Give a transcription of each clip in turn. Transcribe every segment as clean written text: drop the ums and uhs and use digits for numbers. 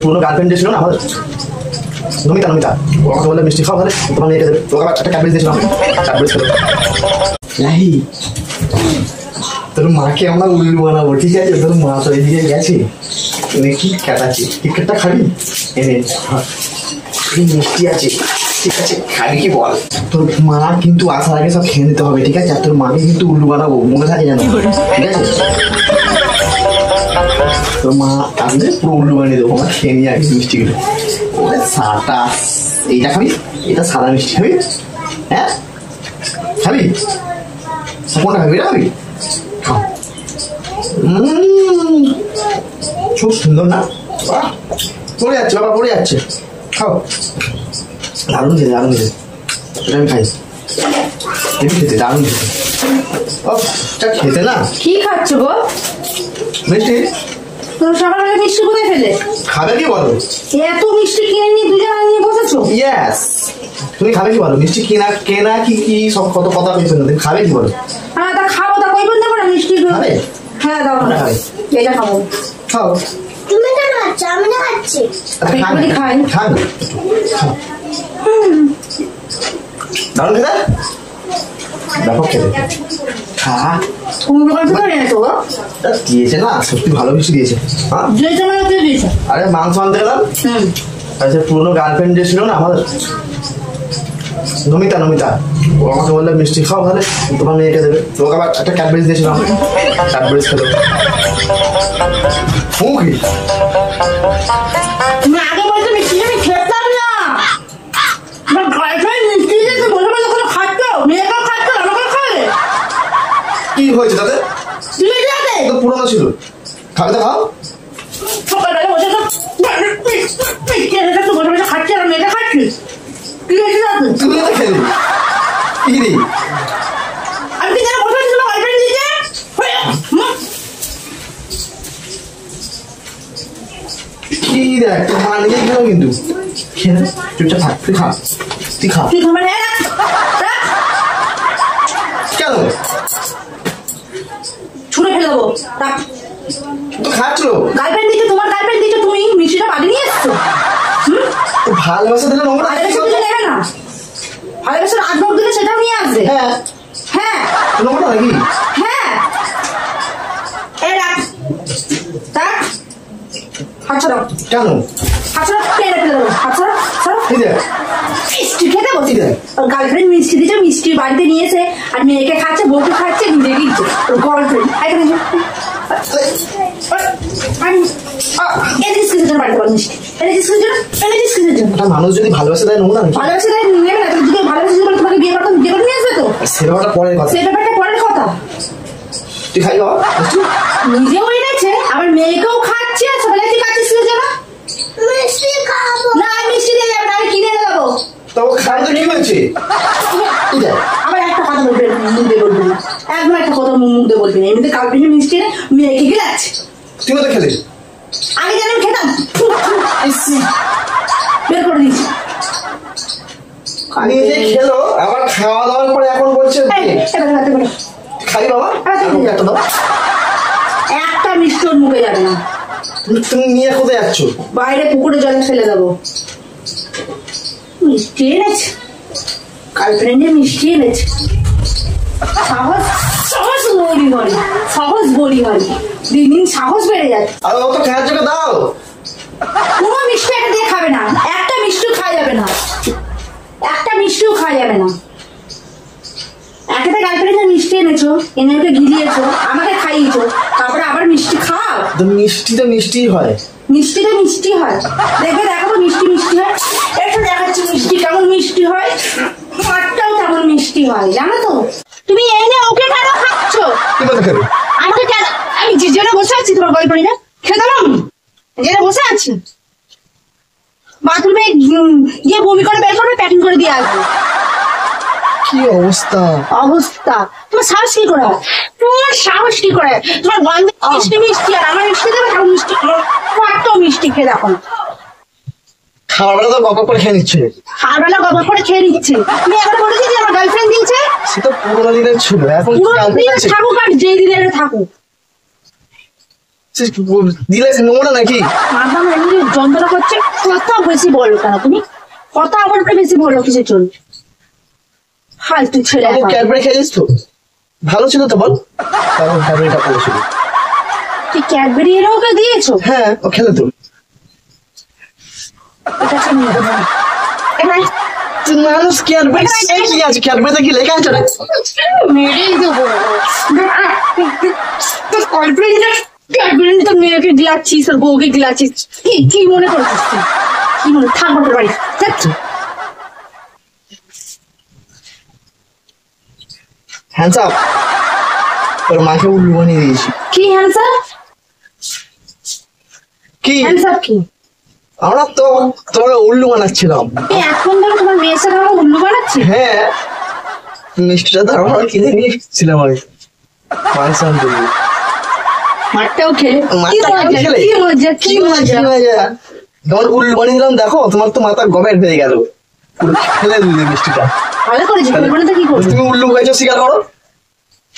পুরনো গার্লফ্রেন্ড ছিল না আমাদের, নমিতা নমিতা, ও আমাকে বললে মিষ্টি খাও, তাহলে তোমার মেয়েকে দেবে। তোকে আবার একটা ক্যাডবেরিজ দিয়েছিলাম, ক্যাডবেরিজ খেলো। তোর মাকে আমরা উল্লু বানাবো, ঠিক আছে? তোর মা তো এদিকে গেছে, কি কাটাচ্ছি, টিকিটটা খাবি? এনে মিষ্টি আছে, ঠিক আছে? খাবি কি বল? তোর মা কিন্তু আসার আগে সব খেয়ে নিতে হবে, ঠিক আছে? আর তোর মাকে কিন্তু উল্লু বানাবো, মনে থাকে জানো, ঠিক আছে? তোর মা কাঁদলে পুরো উল্লু বানিয়ে দেবো, আমার খেয়ে নিয়ে আগে মিষ্টিগুলো। ওটা সাদা, এইটা খাবি? এটা সাদা মিষ্টি খাবি? হ্যাঁ খাবি? কোনটা খাবি? এটা খাবি? খুব সুন্দর না? পড়ে যাচ্ছে বাবা, পড়ে যাচ্ছে। খাও, দারুণ খেতে, দারুণ খেতে। এটা আমি খাই, হেবি খেতে, দারুণ খেতে। ও খেতে না। কি খাচ্ছ গো? মিষ্টি। তোর সকালবেলা মিষ্টি কোথায় ফেলে? খাবে কি বলো? এত মিষ্টি কিনে নিয়ে দুজনে নিয়ে বসেছো? ইয়েস। তুমি খাবে কি বলো? মিষ্টি কেনা কেনা কি কি সব কত কথা পেয়েছো না, তুমি খাবে কি বলো? হ্যাঁ তা খাবো, তা কই দেবো না মিষ্টি খাবে? হ্যাঁ দাও না, এটা খাবো। খাও। তুমি না খাচ্ছ, আমি না খাচ্ছি। খাই খাই খান। দারুণ খেতে, ব্যাপক খেতে। খা। তুমি দোকান থেকে এনেছো গো? দিয়েছে না, সত্যি ভালো মিষ্টি দিয়েছে। হ্যাঁ দিয়েছে মানে কে দিয়েছে? আরে মাংস আনতে গেলাম, আচ্ছা পুরনো গার্লফ্রেন্ড যে ছিল না আমাদের, নমিতা নমিতা, ও আমাকে বললে মিষ্টি খাও, তাহলে তোমার মেয়েকে দেবে। তোকে আবার একটা ক্যাডবেরিজ দিয়েছিলাম, ক্যাডবেরিজ খেলো। কি তুমি আগে বলতে মিষ্টি আমি খেতাম না। আমার গার্লফ্রেন্ড মিষ্টি দিয়েছে বলে বলে কোনো খাচ্ছ, মেয়েকেও খাচ্ছ, আমাকেও খাবে। কি হয়েছে তাতে? তুমি যাবে তো পুরনো ছিল, খাবে তো খাও। সকালবেলা বসে তো মিষ্টি এনেছে, তো বসে বসে খাচ্ছি আর মেয়েটা খাচ্ছি। কি হয়েছে তাতে? তুমি তো খেলি কি রে? আমি কি জানো বসে ছিল গার্লফ্রেন্ড দিয়েছে? কি দেখ তোর মা নিজে খেলো, কিন্তু খেয়ে চুপচাপ থাক, তুই খা, তুই খা। তুই খাবার কেন ছুঁড়ে ফেলে দেবো। তো খাচ্ছিল? গার্লফ্রেন্ড দিচ্ছে, তোমার গার্লফ্রেন্ড দিচ্ছে, তুমি মিষ্টিটা বাড়ি নিয়ে এসছো। ভালোবাসা দিলে নোংরা ভালোবাসা দিলে নেবে না, ভালোবাসার আগ্রহ দিলে সেটাও নিয়ে আসবে। হ্যাঁ হ্যাঁ নোংরা নাকি? হ্যাঁ এই রাখ রাখ, হাত ছড়াও। কেন? হাত ছড়াও, ফেলে ফেলে দেবো। হাত ছড়াও, ছড়াও। ঠিক আছে, মিষ্টি খেতে বসে ঠিক আছে। গার্লফ্রেন্ড মিষ্টি দিচ্ছে, মিষ্টি বাড়িতে নিয়েছে আর মেয়েকে খাচ্ছে, বউকে খাচ্ছে, নিজেকে দিচ্ছে। গার্লফ্রেন্ড মানুষ যদি ভালোবাসে দেয় নোংরা নাকি? ভালোবাসা দেয় নেবে না, যদি ভালোবাসা বলে তোমাকে বিয়ে করতে বিয়ে করে নিয়ে আসবে তো। সে ব্যাপারটা পরের কথা, সে ব্যাপারটা পরের কথা। তুই খাই বাবা নিজেও এনেছে আবার মেয়েকেও খাচ্ছে, আর সবাই তুই খাচ্ছিস না। মিষ্টি খাবো না মিষ্টি দিয়ে যাবে না, আমি কিনে এনে দেবো। তো খাই তো কি হয়েছে? আবার একটা কথা বলবে মুখ দিয়ে বলবে না, একদম একটা কথা মুখ দিয়ে বলবে না। এমনিতে কালকে মিষ্টি এনে মেয়েকে গিলাচ্ছে। তুই তো খেলে আগে জানি খেতাম, বের করে দিয়েছি। নিজে খেলো, আবার খাওয়া দাওয়ার পরে এখন বলছে খাই বাবা। একটা দাও, একটা মিষ্টি ওর মুখে যাবে না। তুমি নিয়ে কোথায় যাচ্ছ? বাইরে পুকুরে জলে ফেলে দেবো। মিষ্টি এনেছে, গার্লফ্রেন্ডে মিষ্টি এনেছে। সাহস সাহস বলি হয়, সাহস বলি হয়, দিন দিন সাহস বেড়ে যাচ্ছে। আর অত খাওয়ার জন্য দাও। কোনো মিষ্টি একটা দিয়ে খাবে না, একটা মিষ্টিও খাওয়া যাবে না, একটা মিষ্টিও খাওয়া যাবে না। একটা গার্লফ্রেন্ডে মিষ্টি এনেছো, এনে ওকে গিলিয়েছো, আমাকে খাইয়েছো, তারপরে আবার মিষ্টি খাও। মিষ্টি তো মিষ্টি হয়, মিষ্টিটা মিষ্টি হয়। দেখবে দেখো তো মিষ্টি মিষ্টি হয়। একটু দেখাচ্ছি মিষ্টি কেমন মিষ্টি হয়, মাঠটাও তেমন মিষ্টি হয়, জানো তো। তুমি এনে ওকে কেন খাচ্ছ? কি বলতে খাবে? আমাকে কেন? আমি যে জন্য বসে আছি তোমার গার্লফ্রেন্ডে খেতে পারো, যেটা বসে আছি বাথরুমে গিয়ে বমি করে বের করবে, প্যাকিং করে দিয়ে আসবে। কি অবস্থা অবস্থা তোমার সাহস কি করে? তোমার সাহস কি করে? তোমার গন্ধ মিষ্টি মিষ্টি আর আমার মিষ্টি দেবে, কেমন মিষ্টি, একটাও মিষ্টি খেয়ে দেখো। খাওয়ার বেলা তো গপ করে খেয়ে নিচ্ছে, খাওয়ার বেলা গপ করে খেয়ে নিচ্ছে। তুমি এখন বলেছি যে আমার গার্লফ্রেন্ড দিয়েছে, সে তো পুরোনো দিনের ছিল, এখন থাকুক আর যেই দিনের থাকুক। দিলে নোংরা নাকি? মাথা এমনি যন্ত্রণা করছে, কথা বেশি বলো কেন তুমি? কথা আবার একটু বেশি বলো কিসের জন্য? ফালতু ছেলে বাবু একটা। ক্যাডবেরি খেয়েছিস তো? ভালো ছিল তো বল। কারণ ক্যাডবেরিটা পড়েছিল। তুই ক্যাডবেরি এনে ওকে দিয়েছো? হ্যাঁ ও খেলে তো। এটা হচ্ছে নিয়ে দেবো। এখানে তুই মানুষ ক্যাডবেরি কি আছে? ক্যাডবেরিতে কি লেখা আছে রে? মেরেই দেবো। তোর ক্যাডবেরি তো মেয়েকে দিলাচ্ছিস আর বউকে দিলাচ্ছিস, কি মনে করছিস তুই? কি মনে থাকবো তোর বাড়ি যাচ্ছি। Hands up. তোর মাকে উল্লু বানিয়ে দিয়েছি। কি হ্যান্ডসাপ? কি? হ্যান্ডসাপ কি? আমরা তো তোমার উল্লু বানাচ্ছিলাম। এই এখন ধরো তোমার মেয়ের সাথে আমার উল্লু বানাচ্ছি? হ্যাঁ মিষ্টিটা তো আমরা কিনে নিয়ে এসেছিলাম আমি। মাংস আনতে গিয়ে। মারটাও খেলে কি মাথা মজা, খেলে? কি মজা, কি মজা। তোমার উল্লু বানিয়ে দিলাম, দেখো তোমার তো মাথা গবের হয়ে গেল, পুরো ফেলে দিলে মিষ্টিটা। ভালো করেছি, বলবো না তো কি করবো? তুমি উল্লু হয়েছো, স্বীকার করো।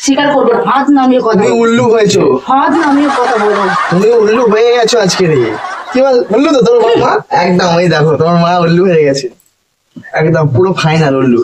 স্বীকার করবো না, হাত নামিয়ে কথা তুমি বলবো। উল্লু হয়েছো, হাত নামিয়ে কথা বলবো। তুমি উল্লু হয়ে গেছো আজকে রে। কি বল উল্লু তো তোমার মা? একদম, এই দেখো তোমার মা উল্লু হয়ে গেছে, একদম পুরো ফাইনাল উল্লু।